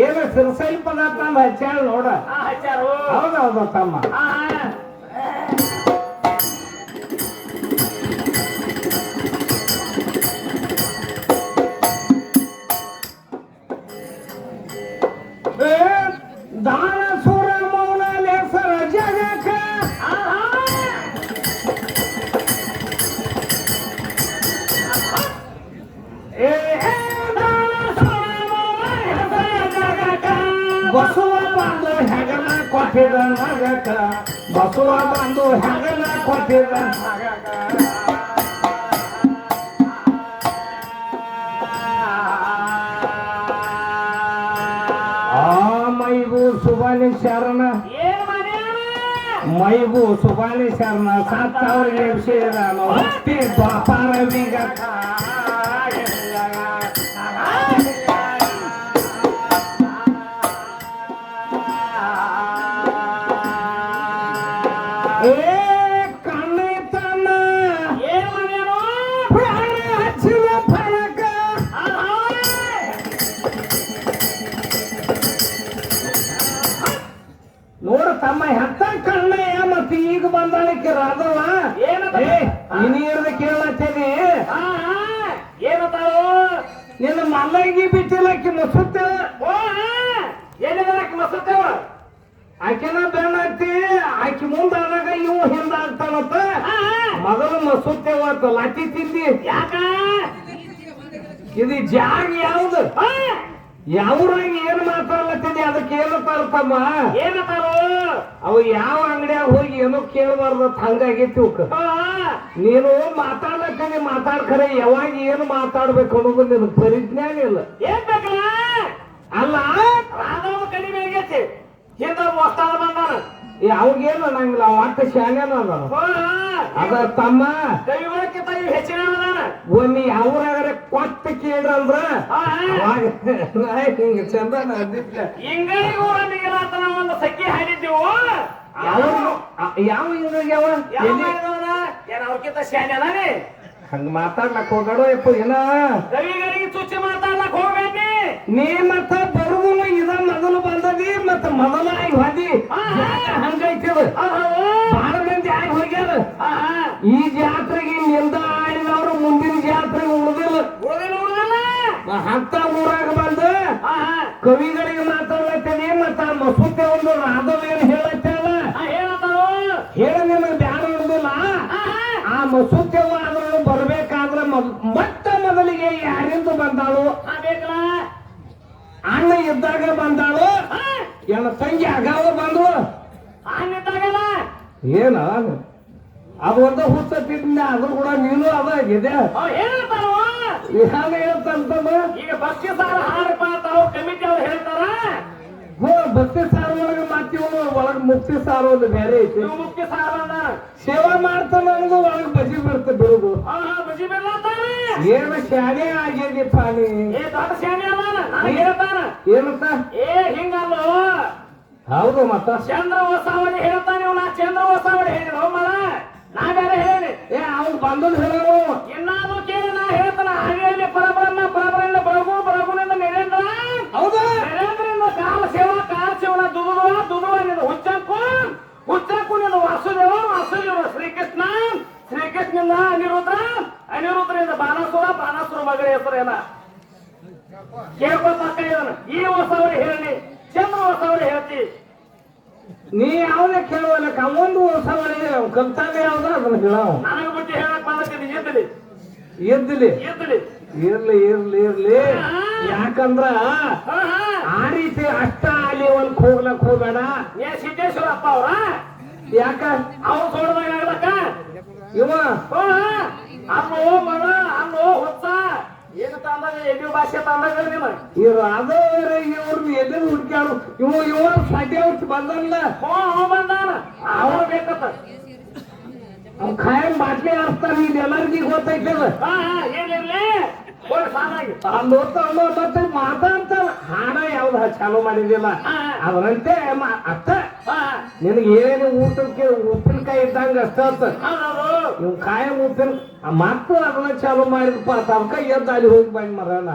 ಏನು ಸಿರಸೈಲ್ ಪದಾರ್ಥ ಹಚ್ಚಾಳ ನೋಡ. ಹೌದೌದು ತಮ್ಮ. ದಾನ ಸುರ ಮೌನ ಲೇಸರ ಜಗಕ್ಕ ಬಸವ ಬಂದು ಹೆಗಲ ಕೊಟ್ಟಿದ ಮಗಕ, ಬಸವ ಬಂದು ಹೆಗಲ ಕೊಟ್ಟಿದ ಮಗಕ. ಮೈಬು ಸುಬಾನಿ ಶರಣ, ಮೈಬು ಸುಬಾನಿ ಶರಣ ಸತ್ತವ್ರಿಗೆ ಸೇರ ಹೊತ್ತಿ ದ್ವಾಪಾರ ವಿಗತ. ನೋಡ ತಮ್ಮ ಹೆತ್ತ ಕಣ್ಣಯ್ಯ ಮತ್ತೆ ಈಗ ಬಂದಾಳಕ್ಕೆ ರಾಧವ ನೀರ್ದ ಕೇಳತ್ತೇನೆ. ಏನತಾಳು ನಿನ್ನ ಮಲ್ಲಗಿ ಬಿಟ್ಟಿಲ್ಲಕ್ಕೆ ಮಸುತ್ತೇವ, ಏನಿದಾಕಿ ಮಸುತ್ತೇವ, ಆಕೆನ ಬೆಣ್ಣತ್ತಿ ಆಕಿ ಮುಂದಾದಾಗ ಇವು ಹಿಂದಾಗ್ತಾನತ್ತ. ಮೊದಲು ಮಸುತ್ತೇವತ್ತ ಲಾಟಿ ತಿಂದಿ. ಯಾಕ ಇದು ಜಾಗ ಯಾವ್ದು, ಯಾವ್ರಾಗ ಏನ್ ಮಾತಾಡ್ಲತ್ತಿದೆ ಅದಕ್ಕೆ ಏನು ತರ್ತಮ್ಮ. ಏನತಾಳು ಅವು ಯಾವ ಅಂಗಡಿಯಾಗ ಹೋಗಿ ಏನೋ ಕೇಳಬಾರ್ದು ಹಂಗಾಗೈತಿ. ನೀನು ಮಾತಾಡ್ಲಕ್ಕನೆ ಮಾತಾಡ್ಕರೆ ಯಾವಾಗ ಏನು ಮಾತಾಡ್ಬೇಕು ಅನ್ನೋದು ನಿನ್ ಪರಿಜ್ಞಾನ ಇಲ್ಲ. ಏನ್ ಬೇಕಲ್ಲ ಅಲ್ಲ ರಾಧವ ಕಡಿಮೆ ಆಗೈತಿ, ಹಿಂದ ಹೊಸ್ತಾದ ಬಂದಾನ. ಅವಾಗೇನು ನಂಗಿಲ್ಲ, ಒಟ್ಟು ಶಾನ್ಯಾನ ಅದ. ಅದ ತಮ್ಮ ಕೈಗೊಳಕ್ಕಿಂತ ಇವ್ ಹೆಚ್ಚಿನ ಅದಾನ. ಒಮ್ಮೆ ಯಾವ್ರಾಗಾರ ಕೊಟ್ಟ ಕೇಳ್ರಂದ್ರ ಹಿಂಗ ಚಂದ ಹಿಂಗಳಿಗೆ ಊರಲ್ಲಿಗೆಲ್ಲ ಒಂದು ಸಕ್ಕಿ ಹಾಡಿದ್ದೀವು. ಯಾವ ಹಿಂಗಾಗ್ಯಾವ ಏನ ಅವ್ರಕ್ಕಿಂತ ಶಾನೆ ಅದಾನೆ. ಹಂಗ ಮಾತಾಡ್ಲಕ್ ಹೋಗಾಡೋ ಯಪ್ಪ. ಏನ ಕವಿಗಳಿಗೆ ಚುಚ್ಚಿ ಮಾತಾಡ್ಲಕ್ ಹೋಗ್ಬೇಡಿ ನೀ. ಮತ್ತ ಬರುದು ಇದ ಮೊದಲು ಬಂದದಿ ಮತ್ತ ಮೊದಲ ಆಗಿ ಹೋದಿ. ಹಂಗೈತದ ಬಹಳ ಮಂದಿ ಆಗಿ ಹೋಗ್ಯಾರ. ಈ ಜಾತ್ರೆಗೆ ನಿಂದ ಆಡಿದವ್ರು ಮುಂದಿನ ಜಾತ್ರೆಗೆ ಉಳಿದಿಲ್ಲ. ಹತ್ತ ಊರಾಗ ಬಂದ ಕವಿಗಳಿಗೆ ಮಾತಾಡ್ಲತ್ತೇನೆ. ಮತ್ತ ಮಸೂತೆ ಒಂದು ರಾಧವೇನು ಹೇಳತ್ತಲ್ಲ ಹೇಳ ನಿಮಗೆ ಬ್ಯಾಡ ಉಳಿದಿಲ್ಲ. ಆ ಮಸೂತೆವ ಆದ್ರೂ ಬರ್ಬೇಕಾದ್ರ ಮೊಟ್ಟ ಮೊದಲಿಗೆ ಯಾರಿಂದ ಬಂದಾಳು? ಅಣ್ಣ ಇದ್ದಾಗ ಬಂದಾಳು, ಎಲ್ಲ ತಂಗಿ ಅಗಾವ ಬಂದ್ವು. ಏನ ಅದು ಒಂದ ಹುಟ್ಟಿದ್ದ ಅದ್ರ ಕೂಡ ನೀನು ಅದಾಗಿದೆ. ಹೇಳ್ತಂತಮ್ಮ ಈಗ ಭಕ್ತಿ ಸಾರ ಹಾಡಪ್ಪ ತಾವು ಕಮಿಟಿ ಅವ್ರು ಹೇಳ್ತಾರ. ಭಕ್ತಿ ಸಾರ ಒಳಗೆ ಮಾತಿವನು ಒಳಗ್ ಮುಕ್ತಿ ಸಾರ ಒಂದು ಬೇರೆ ಐತಿ. ಮುಕ್ತಿ ಸಾರ ಸೇವಾ ಮಾಡ್ತಾನ ಅನ್ನೋದು ಒಳಗ್ ಬಜಿ ಬರ್ತ ಬಿಡುದು. ಬಜಿ ಬಿಡ್ಲಾತಾನೆ ಏನು ಶಾನೆ ಆಗ್ಯದಿಪ್ಪ ನೀ. ದೊಡ್ಡ ಶಾನೆ ಅದಾನ ಹೇಳ್ತಾನ. ಏನಂತ ಹಿಂಗಲ್ಲೋ ಹೌದು. ಮತ್ತ ಚಂದ್ರ ಹೊಸಾವಳಿ ಹೇಳ್ತಾನೆ. ನಾ ಚಂದ್ರ ಹೊಸಾವಳಿ ಹೇಳಿದ ಮಳ ನಾ ಬೇರೆ ಹೇಳಿ ಅವ್ನು ಬಂದದ್ದು ಹೇಳೋ ಇನ್ನಾದ್ರೂ ಕೇಳಿ ನಾ ಹೇಳ್ತಾನ. ಹಾಗೆಯಲ್ಲಿ ಪರಬ್ರಹ್ಮ ಪರಬ್ರಹ್ಮ ಬರಗು ಬರಗುನಿಂದ ನರೇಂದ್ರ. ಹೌದಾ ನರೇಂದ್ರನಿಂದ ಕಾಲ ಶಿವನ ದುದುವ ನಿಂದ ಹುಚ್ಚಕ್ಕೂ ನಿಂದ ವಾಸುದೇವ, ವಾಸುದೇವ ಶ್ರೀಕೃಷ್ಣ, ಶ್ರೀಕೃಷ್ಣನಿಂದ ಅನಿರುದ್ರಿಂದ ಬಾನಾಸುರ ಮಗಳ ಹೆಸರೇನ ಕೇಳ್ಕೊತಕ್ಕ ಇದನ್ನ. ಈ ಹೊಸವಳಿ ಹೇಳಿ ಚಂದ್ರ ಹೊಸವಳಿ ಹೇಳ್ತಿ. ನೀ ಯಾವ್ದೇ ಕೇಳುವಲ್ಲ ಕಮ್ಮೊಂದು ಹೊಸವಳಿ ಕಲ್ತಾಗ ಯಾವ್ದ ಅದನ್ನ ಹೇಳ. ನನಗ ಬಿಟ್ಟು ಹೇಳಕ್ ಬಂದಿದ್ದೀನಿ. ಎದ್ದಲಿ ಎದ್ದಲಿ ಎದ್ದಲಿ ಇರ್ಲಿ ಇರ್ಲಿ ಇರ್ಲಿ. ಯಾಕಂದ್ರ ಆ ರೀತಿ ಅಷ್ಟ ಅಲ್ಲಿ ಒಂದ್ ಹೋಗ್ಲಕ್ ಹೋಗ್ಬೇಡ. ಸಿದ್ದೇಶ್ವರ ಅಪ್ಪ ಅವ್ರ ಯಾಕ ಅವ್ರು ಸೋಡದಾಗ ಆಗ್ಲಕ್ಕ ಇವ ಅಲ್ಲೋ ಮಗ ಅಲ್ಲೋ ಹೊತ್ತ ಏನು ತಂದಾಗ ಎಲ್ಲಿ ಭಾಷೆ ತಂದಾಗ ನೀನು ಈ ರಾಧವರ ಇವ್ರನ್ನ ಎಲ್ಲಿ ಹುಡ್ಕ್ಯಾಡು. ಇವ ಸಾಧ್ಯ ಬಂದಲ್ಲ ಬಂದಾನ ಅವ್ರು ಬೇಕತ್ತ ಅವ್ನು ಖಾಯಂ ಬಾಟ್ಲಿ ಹಾಕ್ತಾರ. ಇದು ಎಲ್ಲರಿಗೂ ಗೊತ್ತೈತದ. ಏನಿರ್ಲಿ ಮತ್ತೆ ಮಾತಾಡ್ತಾರ. ಹಾಡ ಯಾವ್ದು ಚಾಲು ಮಾಡಿದಿಲ್ಲ ಅದರಂತೆ ಅಷ್ಟ. ನಿನಗೆ ಏನೇನು ಊಟಕ್ಕೆ ಉಪ್ಪಿನಕಾಯಿ ಇದ್ದಂಗ ಅಷ್ಟ ಇವ್ ಕಾಯಂ ಉಪ್ಪಿನ ಮತ್ತ ಅದನ್ನ ಚಾಲು ಮಾಡಿದಪ್ಪ ಅದಕ್ಕ ಎದ್ದು ಅಲ್ಲಿ ಹೋಗಿ ಬಂದ್ ಮರಣ.